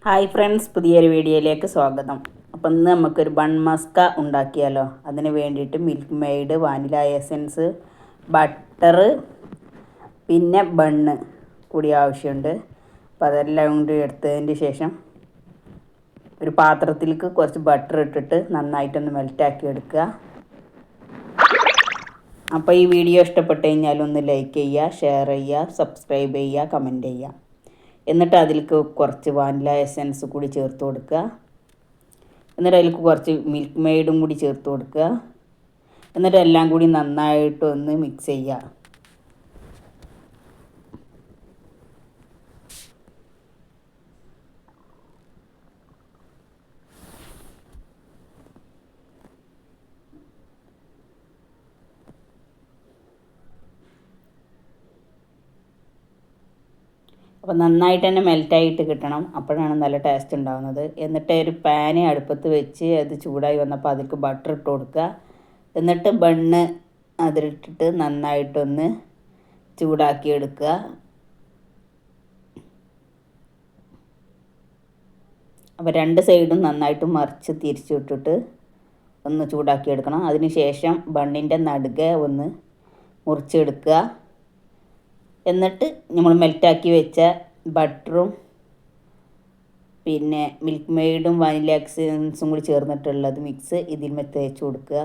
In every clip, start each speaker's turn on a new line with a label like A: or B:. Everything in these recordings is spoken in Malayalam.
A: ഹായ് ഫ്രണ്ട്സ്, പുതിയൊരു വീഡിയോയിലേക്ക് സ്വാഗതം. അപ്പം ഇന്ന് നമുക്കൊരു ബൺ മസ്ക ഉണ്ടാക്കിയാലോ. അതിന് വേണ്ടിയിട്ട് milk made, vanilla essence, butter, പിന്നെ ബണ്ണ് കൂടി ആവശ്യമുണ്ട്. അപ്പോൾ അതെല്ലാം കൂടി എടുത്തതിന് ശേഷം ഒരു പാത്രത്തിലേക്ക് കുറച്ച് ബട്ടർ ഇട്ടിട്ട് നന്നായിട്ടൊന്ന് മെൽറ്റാക്കി എടുക്കുക. അപ്പോൾ ഈ വീഡിയോ ഇഷ്ടപ്പെട്ട് കഴിഞ്ഞാൽ ഒന്ന് ലൈക്ക് ചെയ്യുക, ഷെയർ ചെയ്യുക, സബ്സ്ക്രൈബ് ചെയ്യുക, കമൻറ്റ് ചെയ്യുക. എന്നിട്ട് അതിലേക്ക് കുറച്ച് വാനില എസൻസ് കൂടി ചേർത്ത് കൊടുക്കുക. എന്നിട്ട് അതിലേക്ക് കുറച്ച് മിൽക്ക് മെയ്ഡും കൂടി ചേർത്ത് കൊടുക്കുക. എന്നിട്ട് എല്ലാം കൂടി നന്നായിട്ടൊന്ന് മിക്സ് ചെയ്യുക. അപ്പോൾ നന്നായിട്ട് തന്നെ മെൽറ്റായിട്ട് കിട്ടണം, അപ്പോഴാണ് നല്ല ടേസ്റ്റ് ഉണ്ടാകുന്നത്. എന്നിട്ട് ഒരു പാന് അടുപ്പത്ത് വെച്ച് അത് ചൂടായി വന്നപ്പോൾ അതിലേക്ക് ബട്ടർ ഇട്ട് കൊടുക്കുക. എന്നിട്ട് ബണ്ണ് അതിലിട്ടിട്ട് നന്നായിട്ടൊന്ന് ചൂടാക്കി എടുക്കുക. അപ്പോൾ രണ്ട് സൈഡും നന്നായിട്ട് മറിച്ച് തിരിച്ചിട്ടിട്ട് ഒന്ന് ചൂടാക്കി എടുക്കണം. അതിന് ശേഷം ബണ്ണിൻ്റെ നടുകെ ഒന്ന് മുറിച്ചെടുക്കുക. എന്നിട്ട് നമ്മൾ മെൽറ്റാക്കി വെച്ച ബട്ടറും പിന്നെ മിൽക്ക് മെയ്ഡും വാനില എസൻസും കൂടി ചേർന്നിട്ടുള്ളത് മിക്സ് ഇതിന്മേൽ തേച്ച് കൊടുക്കുക.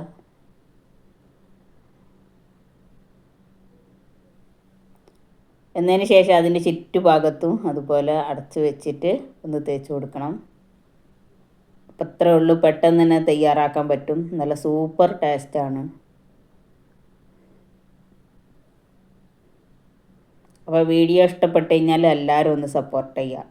A: എന്നതിന് ശേഷം അതിൻ്റെ ചുറ്റുഭാഗത്തും അതുപോലെ അടച്ച് വെച്ചിട്ട് ഒന്ന് തേച്ച് കൊടുക്കണം. അപ്പം അത്രേ ഉള്ളൂ, പെട്ടെന്ന് തന്നെ തയ്യാറാക്കാൻ പറ്റും. നല്ല സൂപ്പർ ടേസ്റ്റാണ്. അപ്പോൾ വീഡിയോ ഇഷ്ടപ്പെട്ട് കഴിഞ്ഞാൽ എല്ലാവരും ഒന്ന് സപ്പോർട്ട് ചെയ്യുക.